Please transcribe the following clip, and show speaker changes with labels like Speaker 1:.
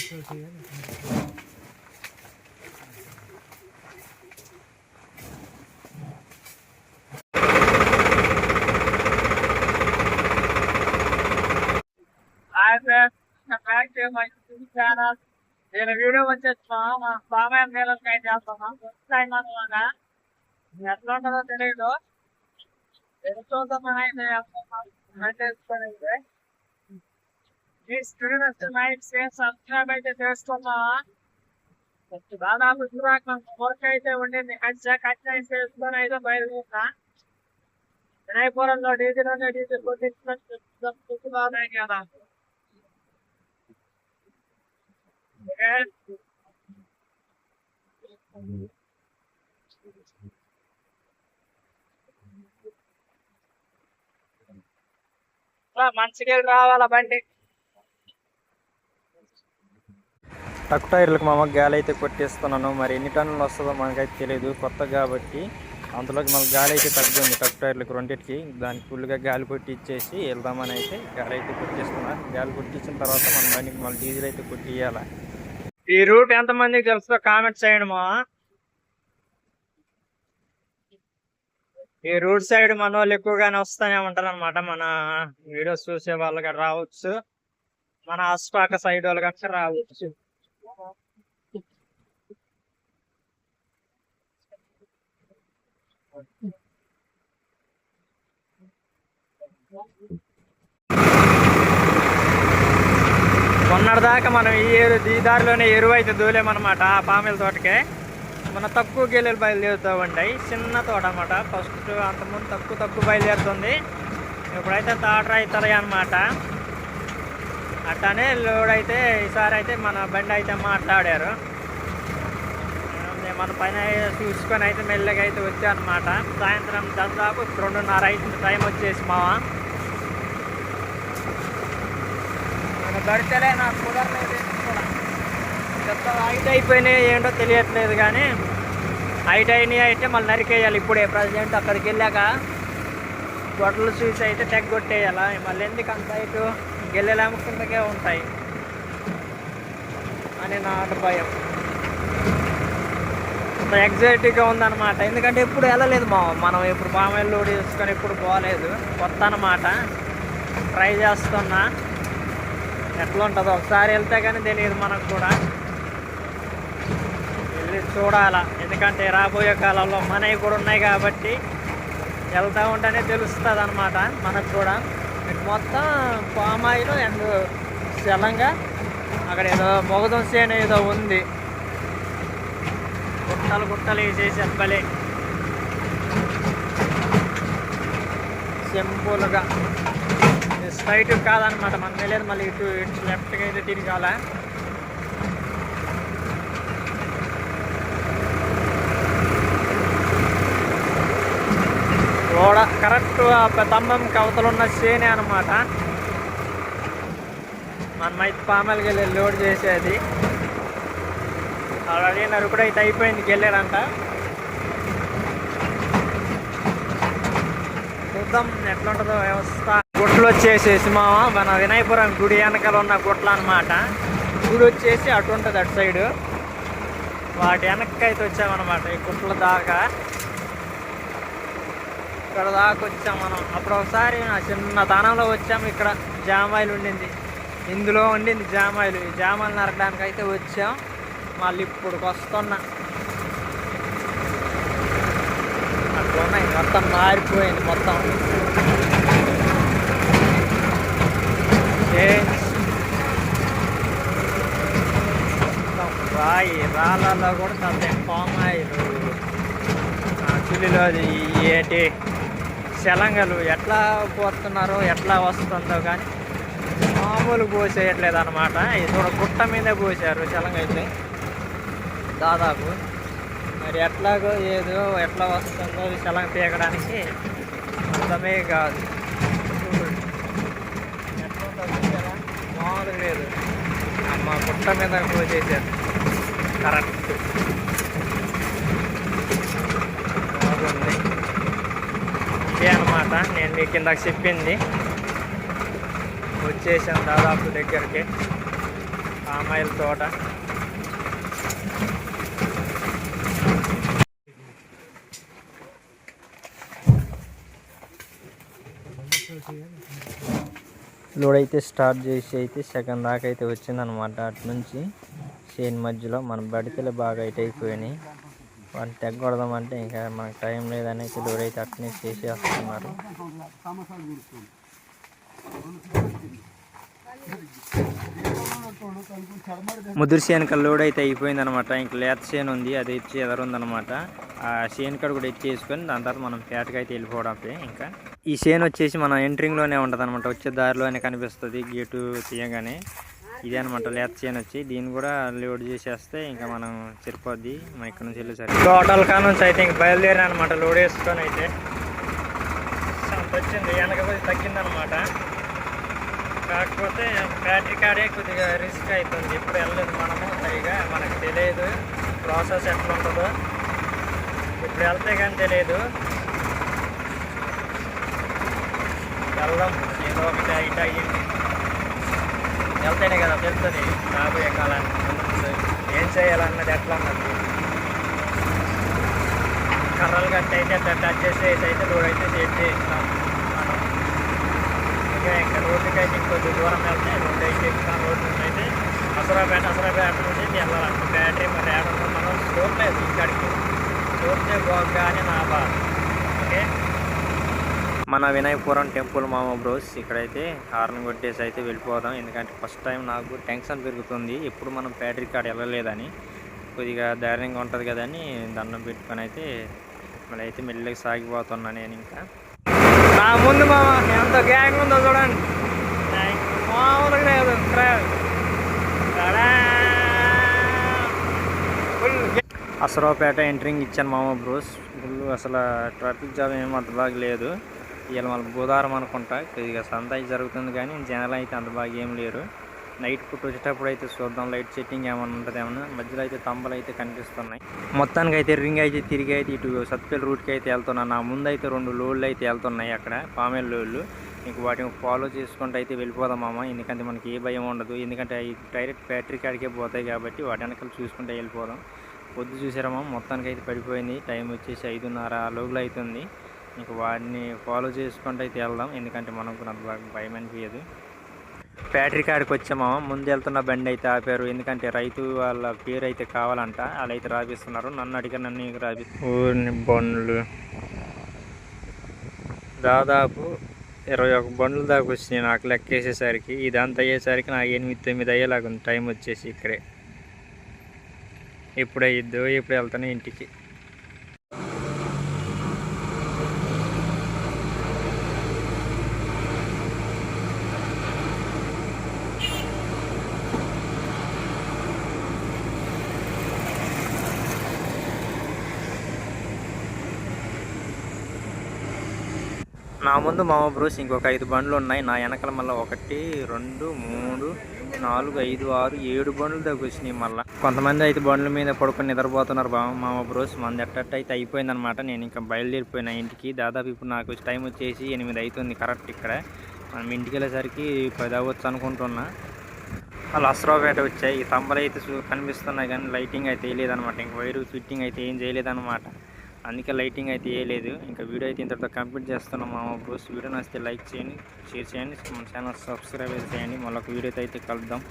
Speaker 1: నేను వీడియో వచ్చేసి మా బాబాయ్ నీళ్ళకాయ చేస్తాను ఎట్లా ఉంటుందో తెలియదు. సబ్స్క్రైబ్ అయితే చేసుకున్నావా? దాదాపు వర్క్ అయితే ఉండింది. కట్టిన చేసుకొని అయితే బయలుదేరుతా. వినయపురంలో డీజిల్ కొట్టించుకొని బాగున్నాయి కదా. మంచిగా రావాల బండి.
Speaker 2: తక్కువ టైర్లకు మామ గాలి అయితే కొట్టేస్తున్నాను. మరి ఎన్ని టన్నులు వస్తుందో మనకైతే తెలియదు, కొత్త కాబట్టి. అంతలోకి మనకు గాలి అయితే తగ్గుతుంది తక్కువ టైర్లకు రెండింటికి. దానికి ఫుల్గా గాలి కొట్టి ఇచ్చేసి వెళ్దామని అయితే గాలి అయితే కొట్టిస్తున్నాను. గాలి కొట్టించిన తర్వాత మన బండికి మళ్ళీ డీజిల్ అయితే కొట్టి ఇవ్వాలి.
Speaker 1: ఈ రూట్ ఎంతమందికి తెలుసో కామెంట్ చేయండి మా. ఈ రూట్ సైడ్ మన వాళ్ళు ఎక్కువగానే వస్తూనే ఉంటారు అనమాట. మన వీడియోస్ చూసే వాళ్ళు కూడా రావచ్చు, మన ఆసుపాక సైడ్ వాళ్ళు కనుక రావచ్చు. మొన్నటిదాకా మనం ఈ దారిలోనే ఎరువు అయితే దూలేమన్నమాట. ఆ పామెల తోటకే మన తక్కువ గెలెలు బయలుదేరుతూ ఉంటాయి. చిన్న తోట అనమాట. ఫస్ట్ అంతకుముందు తక్కువ బయలుదేరుతుంది. ఇప్పుడైతే తాటరా అవుతాయి అనమాట. అట్లానే లోడ్ అయితే ఈసారి అయితే మన బండి అయితే మాట్లాడారు. మన పైన చూసుకొని అయితే మెల్లగా అయితే వచ్చానమాట. సాయంత్రం దాదాపు 2:30 అవుతుంది టైం వచ్చేసి మావా. గడిచలే నాకు కుదరలేదు కూడా. చెత్త హైట్ అయిపోయినాయి ఏంటో తెలియట్లేదు, కానీ హైట్ అయినాయి అయితే మళ్ళీ నరికేయాలి. ఇప్పుడే ప్రజెంట్ అక్కడికి వెళ్ళాక గొడ్డలు చూసి అయితే టెక్ కొట్టేయాలి. మళ్ళీ ఎందుకు అంత హైట్, గెల్లెలేమో కిందకే ఉంటాయి అని నా భయం. ఎగ్జైటివ్గా ఉందన్నమాట. ఎందుకంటే ఎప్పుడు వెళ్ళలేదు మనం ఇప్పుడు పామాయిల్ లోడ్ చేసుకొని ఎప్పుడు పోలేదు. కొత్త అన్నమాట. ట్రై చేస్తున్నా, ఎట్లా ఉంటుందో ఒకసారి వెళ్తే కానీ తెలియదు మనకు కూడా. వెళ్ళి చూడాలా, ఎందుకంటే రాబోయే కాలంలో మనవి కూడా ఉన్నాయి కాబట్టి వెళ్తూ ఉంటేనే తెలుస్తుంది అనమాట మనకు కూడా. ఇటు మొత్తం పామాయిల్ అండ్ చలంగా అక్కడ ఏదో మొగదం సేన ఏదో ఉంది. గుట్టలు వేసేసి అబ్బలే సింపుల్గా. స్ట్రైట్ కాదనమాట మనం వెళ్ళేది, మళ్ళీ ఇటు లెఫ్ట్గా అయితే తిరగాల. రోడ కరెక్ట్ స్తంభం కవతలున్న చేనే అనమాట. మనమైతే పామాయిల్కి వెళ్ళి లోడ్ చేసేది. ఆల్రెడీ నరుకుడు అయితే అయిపోయింది, వెళ్ళాడంట. చూద్దాం ఎట్లా ఉంటుందో వ్యవస్థ. గుట్లు వచ్చేసేసి మన వినయపురం గుడి వెనకాల ఉన్న గుట్లు అనమాట. గుడి వచ్చేసి అటు ఉంటుంది, అటు సైడు. వాటి వెనక్కి అయితే వచ్చామన్నమాట. ఈ గుట్ల దాకా ఇక్కడ దాకా వచ్చాం మనం. అప్పుడు ఒకసారి చిన్న తానంలో వచ్చాము. ఇక్కడ జామాయిలు ఉండింది, ఇందులో ఉండింది జామాయిలు. ఈ జామాయిలు నరకడానికి అయితే వచ్చాం. మళ్ళీ ఇప్పుడు వస్తున్నా. అట్లా ఉన్నాయి, మొత్తం మారిపోయింది. మొత్తం రాళ్ళల్లో కూడా చాలా పామాయిల్, చుల్లిలో ఏంటి శలంగలు ఎట్లా పోతున్నారో ఎట్లా వస్తుందో కానీ మామూలు పోసేయట్లేదు అనమాట. ఇది కూడా గుట్ట మీదే పోసారు శలంగ అయితే దాదాపు. మరి ఎట్లాగో ఏదో ఎట్లా వస్తుందో శలంగ పీకడానికి అర్థమే కాదు. ఎట్లా మామూలు లేదు, మా గుట్ట మీద పోసేసారు కరెక్ట్. బాగుంది ఇదే అనమాట నేను మీకు కిందకి చెప్పింది. వచ్చేసాం దాదాపు దగ్గరికి. పామాయిల్ తోట.
Speaker 2: లోడ్ అయితే స్టార్ట్ చేసి అయితే సెకండ్ దాకా అయితే వచ్చిందనమాట. అటు నుంచి చేను మధ్యలో మన బడితలు బాగా అయితే అయిపోయినాయి. వాటిని తెగ్గొడదామంటే ఇంకా మనకు టైం లేదని అయితే లోడ్ అయితే అట్నే చేసేస్తున్నారు. ముదురు చేనుక లోడ్ అయితే అయిపోయింది అనమాట. ఇంక లేత చేను ఉంది, అది ఇచ్చి ఎదరుందనమాట. ఆ చేనుకాడ కూడా ఎత్తేసుకొని దాని తర్వాత మనం పేటకి అయితే వెళ్ళిపోవడం. ఇంకా ఈ చేను వచ్చేసి మనం ఎంట్రింగ్లోనే ఉంటుంది అనమాట. వచ్చే దారిలోనే కనిపిస్తుంది గేటు తీయగానే. ఇదే అనమాట లేత చేను వచ్చి. దీన్ని కూడా లోడ్ చేసేస్తే ఇంకా మనం సరిపోద్ది మన ఇక్కడ నుంచి వెళ్ళేసరికి.
Speaker 1: టోటల్ కా నుంచి అయితే ఇంక బయలుదేరా అనమాట. లోడ్ వేసుకొని అయితే అంత వచ్చింది, వెనక కొద్దిగా తగ్గిందనమాట. కాకపోతే బ్యాటరీ కాడే కొద్దిగా రిస్క్ అవుతుంది. ఇప్పుడు వెళ్ళలేదు మనము సరిగా, మనకు తెలియదు ప్రాసెస్ ఎట్లా ఉంటుందో. ఇప్పుడు వెళ్తే కానీ తెలియదు. వెళ్దాం, ఏదో ఒకటి ఇటు అయ్యింది వెళ్తేనే కదా తెలుస్తుంది రాబోయే కాలానికి ఏం చేయాలన్నది ఎట్లా అన్నది. కర్రలు గట్టి అయితే టచ్ చేసి అయితే రోడ్ అయితే సేఫ్ చేస్తాం మనం. ఇంకా రోడ్డుకి అయితే ఇంకొద్ది దూరం వెళ్తే రోడ్డు అయితే ఎక్కుతాం. రోడ్డు నుంచి అయితే అసరాపేట నుంచి అయితే వెళ్ళాలంటే బ్యాటరీ మరి ఏడన్నా మనం చూడలేదు. ఇక్కడికి చూస్తే బాగా అని నా బాధ. ఓకే,
Speaker 2: మన వినాయకపురం టెంపుల్ మామ బ్రోస్. ఇక్కడైతే హార్న్ కొట్టేసి అయితే వెళ్ళిపోదాం. ఎందుకంటే ఫస్ట్ టైం నాకు టెన్షన్ పెరుగుతుంది, ఎప్పుడు మనం బ్యాటరీ కాడ వెళ్ళలేదని. కొద్దిగా ధైర్యంగా ఉంటుంది కదని దండం పెట్టుకొని అయితే మళ్ళీ అయితే మెల్లగా సాగిపోతున్నా నేను. ఇంకా
Speaker 1: నా ముందు మామ ఎంత గ్యాంగ్ ఉందో చూడండి, మామూలుగా లేదు.
Speaker 2: అసరావుపేట ఎంట్రింగ్ ఇచ్చాను మామ బ్రోస్. ఫుల్ అసలు ట్రాఫిక్ జామ్ ఏమో అంత బాగా లేదు. ఇవాళ మన బుధవారం అనుకుంటా, కొద్దిగా సంత అయితే జరుగుతుంది కానీ జనాలు అయితే అంత బాగా ఏం లేరు. నైట్ పుట్టి వచ్చేటప్పుడు అయితే చూద్దాం లైట్ సెట్టింగ్ ఏమైనా ఉంటుంది ఏమన్నా. మధ్యలో అయితే తంబలు అయితే కనిపిస్తున్నాయి. మొత్తానికి అయితే రింగ్ అయితే తిరిగి అయితే ఇటు సత్పేట రూట్కి అయితే వెళ్తున్నాను. నా ముందు అయితే 2 లోడ్లు అయితే వెళ్తున్నాయి అక్కడ, పామేల్ లోడ్లు. ఇంక వాటిని ఫాలో చేసుకుంటూ అయితే వెళ్ళిపోదాం మామ. ఎందుకంటే మనకి ఏ భయం ఉండదు, ఎందుకంటే అవి డైరెక్ట్ బ్యాటరీ కాడికే పోతాయి కాబట్టి వాటి వెనకాల చూసుకుంటూ వెళ్ళిపోదాం. పొద్దు చూసారమ్మా, మొత్తానికి అయితే పడిపోయింది. టైం వచ్చేసి 5:30 లోగులు అవుతుంది. ఇంక వాటిని ఫాలో చేసుకుంటూ అయితే వెళ్దాం, ఎందుకంటే మనకు అంత బాగా భయం అనిపించదు. బ్యాటరీ కాడికి వచ్చామా, ముందు వెళ్తున్న బండి అయితే ఆపారు. ఎందుకంటే రైతు వాళ్ళ పేరు అయితే కావాలంట, వాళ్ళు అయితే రాపిస్తున్నారు. నన్ను అడిగారు, నన్ను రాపి ఊరిని బండ్లు దాదాపు 21 బండ్లు దాకా వచ్చినాయి నాకు లెక్కేసేసరికి. ఇదంతా అయ్యేసరికి నాకు 8-9 అయ్యేలాగుంది టైం వచ్చేసి. ఇక్కడే ఎప్పుడు అయ్యిద్దో, ఎప్పుడు వెళ్తాను ఇంటికి. నా ముందు మామ బ్రూస్ ఇంకొక 5 బండ్లు ఉన్నాయి. నా వెనకాల మళ్ళీ 1, 2, 3, 4, 5, 6, 7 బండ్లు దగ్గర వచ్చినాయి. మళ్ళీ కొంతమంది అయితే బండ్ల మీద పడుకొని నిద్రపోతున్నారు మామ బ్రోస్. మంది ఎట్టట్టు అయితే అయిపోయిందనమాట. నేను ఇంకా బయలుదేరిపోయినా ఇంటికి. దాదాపు ఇప్పుడు నాకు టైం వచ్చేసి 8 అవుతుంది కరెక్ట్. ఇక్కడ మనం ఇంటికి వెళ్ళేసరికి 10 అవ్వచ్చు అనుకుంటున్నా. వాళ్ళు అసరావుపేట వచ్చాయి. ఈ తంబలు అయితే కనిపిస్తున్నాయి కానీ లైటింగ్ అయితే వేయలేదనమాట. ఇంక వైరు ఫిట్టింగ్ అయితే ఏం చేయలేదన్నమాట. అందుకే లైటింగ్ అయితే వేయలేదు. ఇంకా వీడియో అయితే ఇంతటితో కంప్లీట్ చేస్తున్నాం మామ బ్రోస్. వీడియో నచ్చితే లైక్ చేయండి, షేర్ చేయండి, మన ఛానల్ సబ్స్క్రైబ్ చేయండి. మళ్ళీ ఒక వీడియోతో అయితే కలుద్దాం.